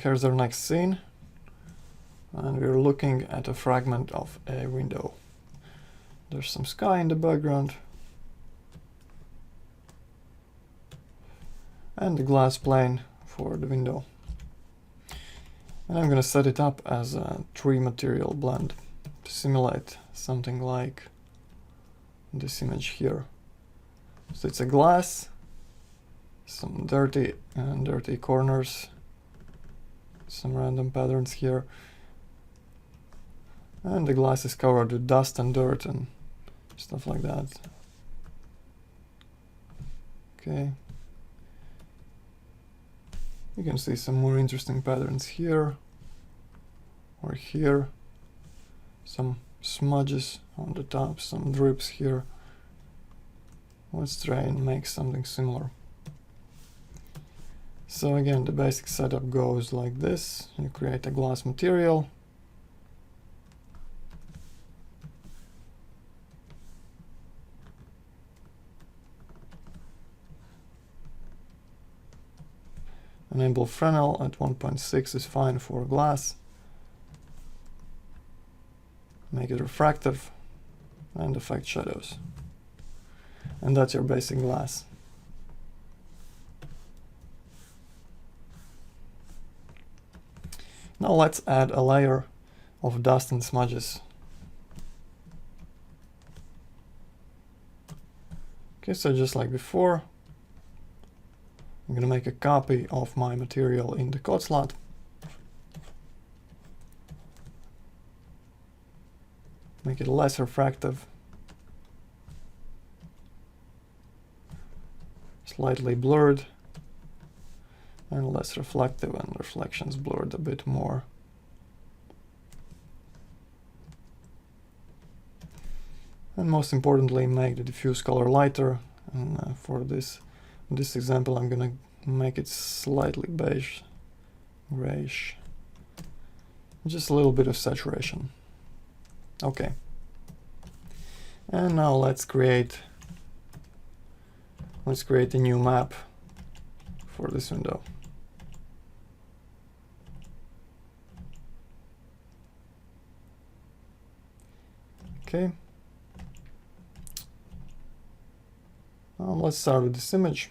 here's our next scene. And we're looking at a fragment of a window. There's some sky in the background. And the glass plane for the window. And I'm going to set it up as a 3-material blend to simulate something like this image here. So it's a glass, some dirty corners, some random patterns here, and the glass is covered with dust and dirt and stuff like that. Okay. You can see some more interesting patterns here or here. Some smudges on the top, some drips here. Let's try and make something similar. So again, the basic setup goes like this. You create a glass material. Enable Fresnel at 1.6 is fine for glass. Make it refractive and affect shadows. And that's your basic glass. Now let's add a layer of dust and smudges. Okay, so just like before, I'm going to make a copy of my material in the code slot. Make it less refractive. Slightly blurred. And less reflective, and reflections blurred a bit more. And most importantly, make the diffuse color lighter. And for this example, I'm gonna make it slightly beige, grayish, just a little bit of saturation. Okay. And now let's create a new map for this window. Okay. Let's start with this image.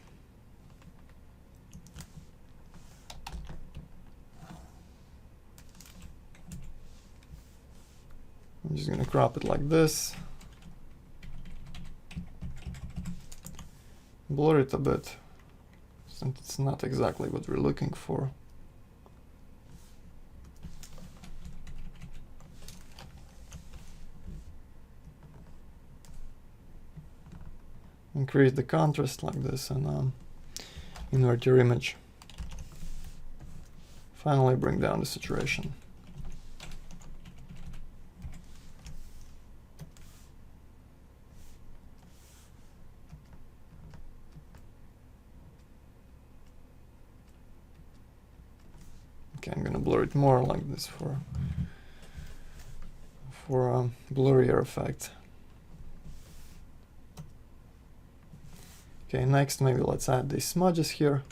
I'm just going to crop it like this. Blur it a bit, since it's not exactly what we're looking for. Increase the contrast like this and invert your image. Finally, bring down the saturation. Okay, I'm gonna blur it more like this for a blurrier effect. Okay, next maybe let's add these smudges here.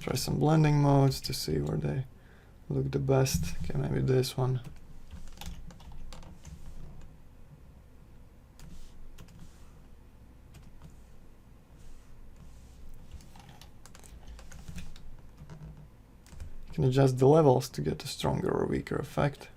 Try some blending modes to see where they look the best. Okay, maybe this one. You can adjust the levels to get a stronger or weaker effect.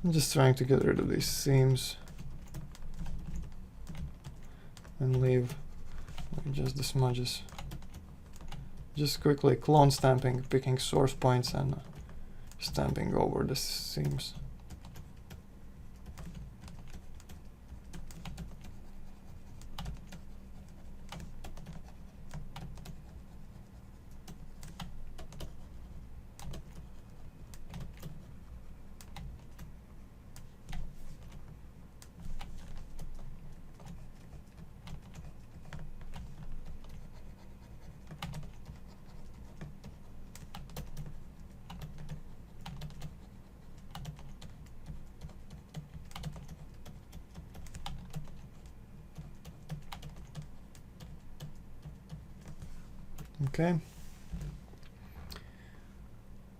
I'm just trying to get rid of these seams and leave just the smudges. Just quickly clone stamping, picking source points and stamping over the seams. Okay.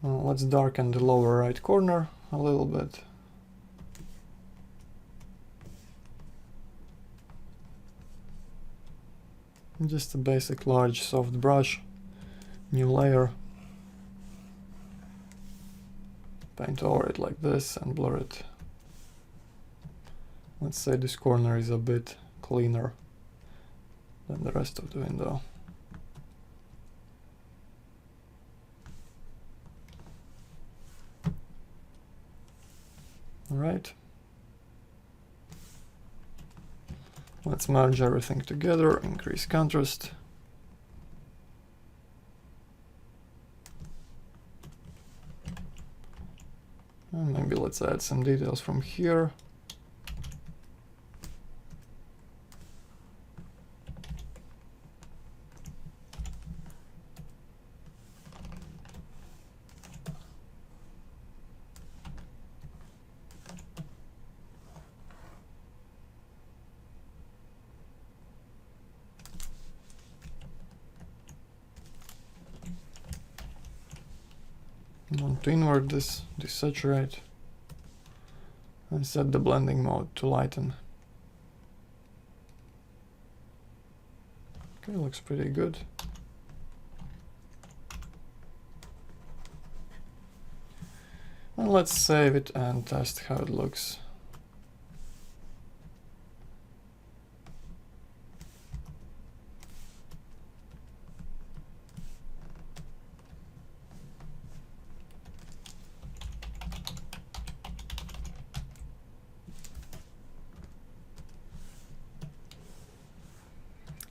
Let's darken the lower right corner a little bit. Just a basic large soft brush, new layer. Paint over it like this and blur it. Let's say this corner is a bit cleaner than the rest of the window. Alright. Let's merge everything together, increase contrast. And maybe let's add some details from here. I want to invert this, desaturate, and set the blending mode to lighten. Okay, looks pretty good. And let's save it and test how it looks.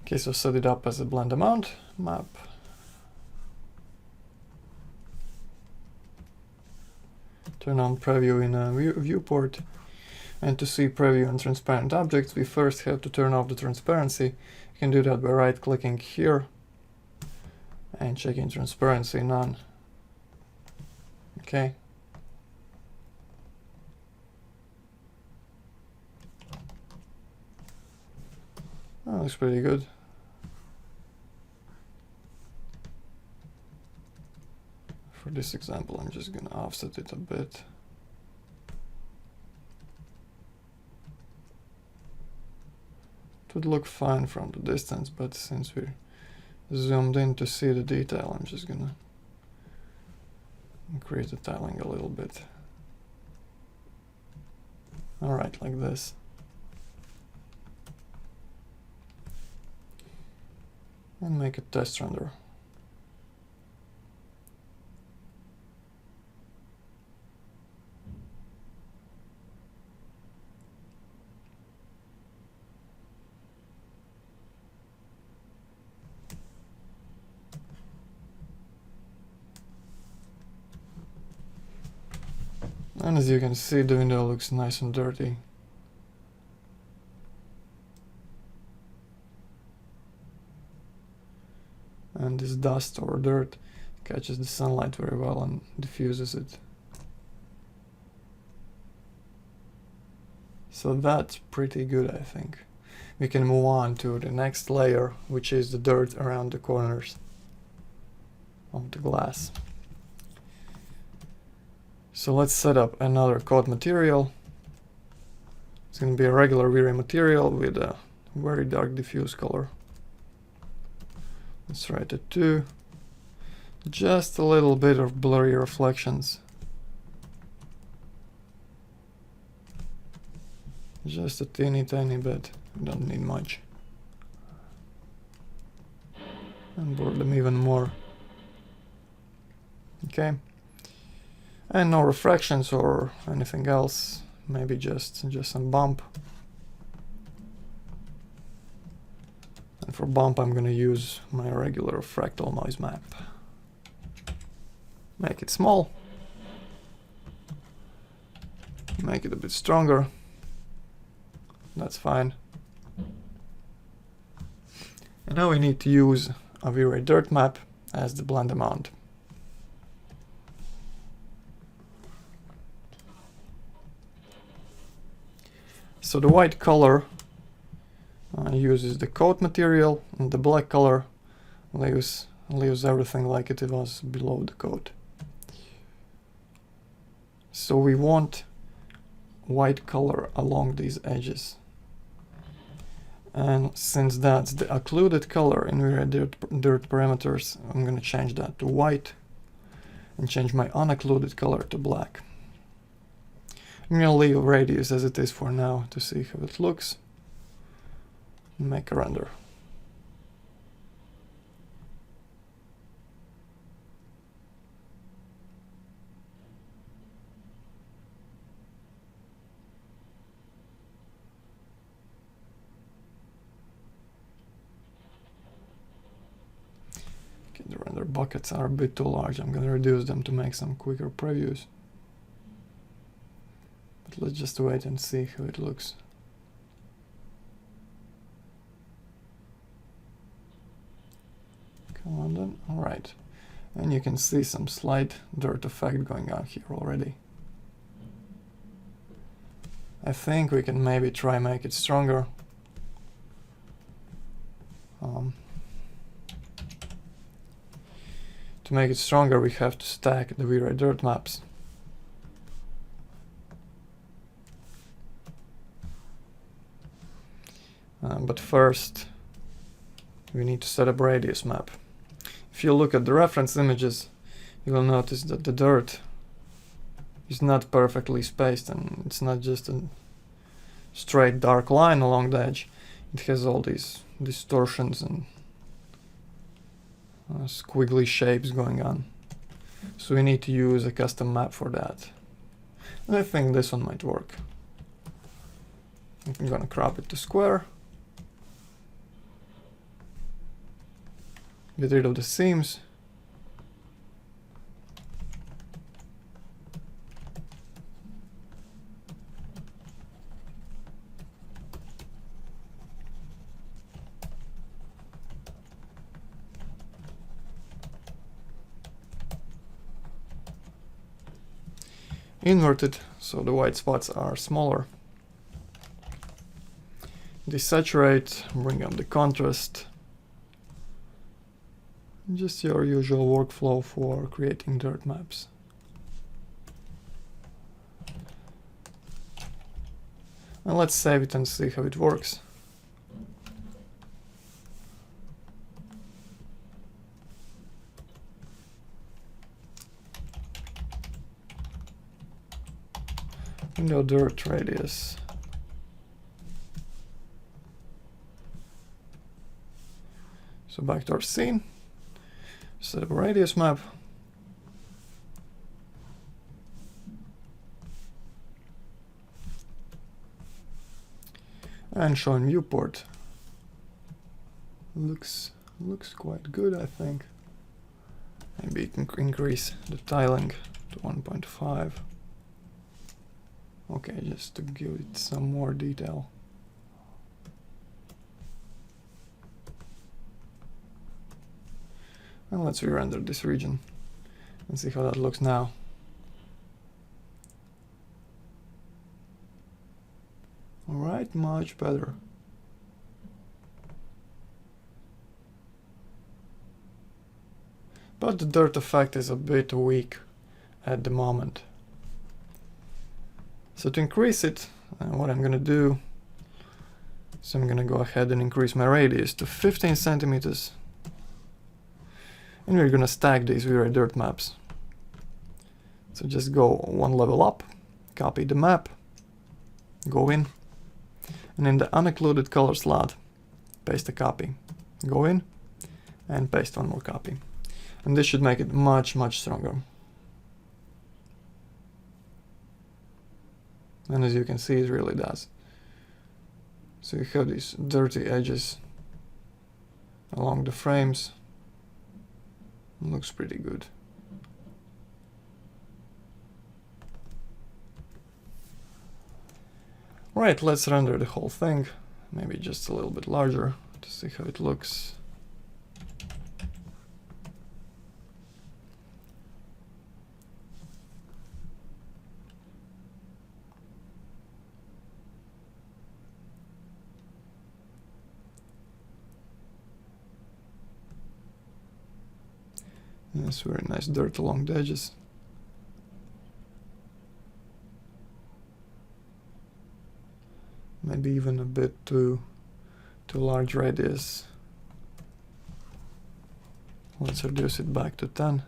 Okay, so set it up as a blend amount map. Turn on preview in a viewport. And to see preview and transparent objects, we first have to turn off the transparency. You can do that by right-clicking here and checking transparency none. Okay. That looks pretty good. For this example, I'm just gonna offset it a bit. It would look fine from the distance, but since we're zoomed in to see the detail, I'm just gonna increase the tiling a little bit. Alright, like this. And make a test render. And as you can see, the window looks nice and dirty. And this dust or dirt catches the sunlight very well and diffuses it. So that's pretty good, I think. We can move on to the next layer, which is the dirt around the corners of the glass. So let's set up another coat material. It's going to be a regular Vray material with a very dark diffuse color. Let's write it 2. Just a little bit of blurry reflections. Just a tiny bit. We don't need much. And blur them even more. Okay. And no refractions or anything else. Maybe just some bump. And for bump, I'm going to use my regular fractal noise map. Make it small. Make it a bit stronger. That's fine. And now we need to use a Vray dirt map as the blend amount. So the white color uses the coat material, and the black color leaves leaves everything like it was below the code. So we want white color along these edges. And since that's the occluded color in Vray dirt parameters, I'm going to change that to white and change my unoccluded color to black. I'm going to leave radius as it is for now to see how it looks. Make a render. Okay, the render buckets are a bit too large. I'm going to reduce them to make some quicker previews. But let's just wait and see how it looks. Come on then. Alright. And you can see some slight dirt effect going on here already. I think we can maybe try make it stronger. To make it stronger, we have to stack the Vray dirt maps. But first, we need to set up radius map. If you look at the reference images, you will notice that the dirt is not perfectly spaced, and it's not just a straight dark line along the edge. It has all these distortions and squiggly shapes going on. So we need to use a custom map for that. And I think this one might work. I'm gonna crop it to square. Get rid of the seams. Invert it so the white spots are smaller. Desaturate, bring up the contrast. Just your usual workflow for creating dirt maps. And let's save it and see how it works. Window dirt radius. So back to our scene. Set up a radius map. And show in viewport. Looks quite good, I think. Maybe you can increase the tiling to 1.5. Okay, just to give it some more detail. And let's re-render this region and see how that looks now. Alright, much better. But the dirt effect is a bit weak at the moment. So to increase it, what I'm gonna do is I'm gonna go ahead and increase my radius to 15 centimeters. And we're gonna stack these Vray dirt maps. So just go one level up, copy the map, go in, and in the unoccluded color slot, paste a copy. Go in, and paste one more copy. And this should make it much, much stronger. And as you can see, it really does. So you have these dirty edges along the frames. Looks pretty good. Right, let's render the whole thing, maybe just a little bit larger to see how it looks. Yes, very nice dirt along the edges. Maybe even a bit too large radius. Let's reduce it back to 10.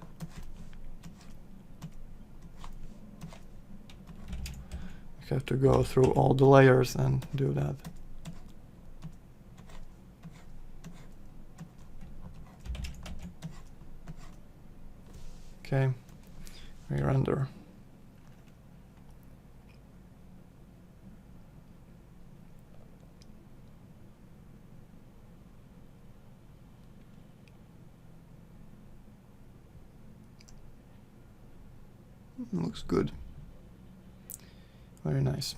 You have to go through all the layers and do that. Okay, re-render. Looks good. Very nice.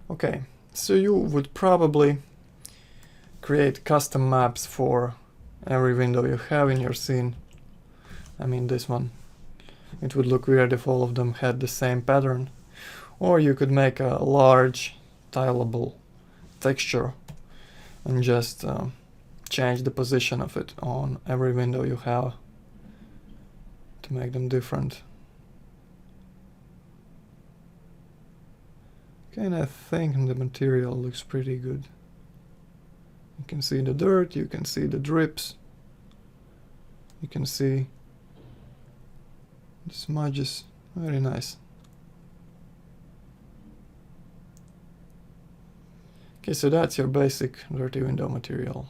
Okay, so you would probably create custom maps for every window you have in your scene. I mean this one. It would look weird if all of them had the same pattern. Or you could make a large tileable texture and just change the position of it on every window you have to make them different. Okay, and I think the material looks pretty good. You can see the dirt, you can see the drips, you can see the smudges. Very nice. Okay, so that's your basic dirty window material.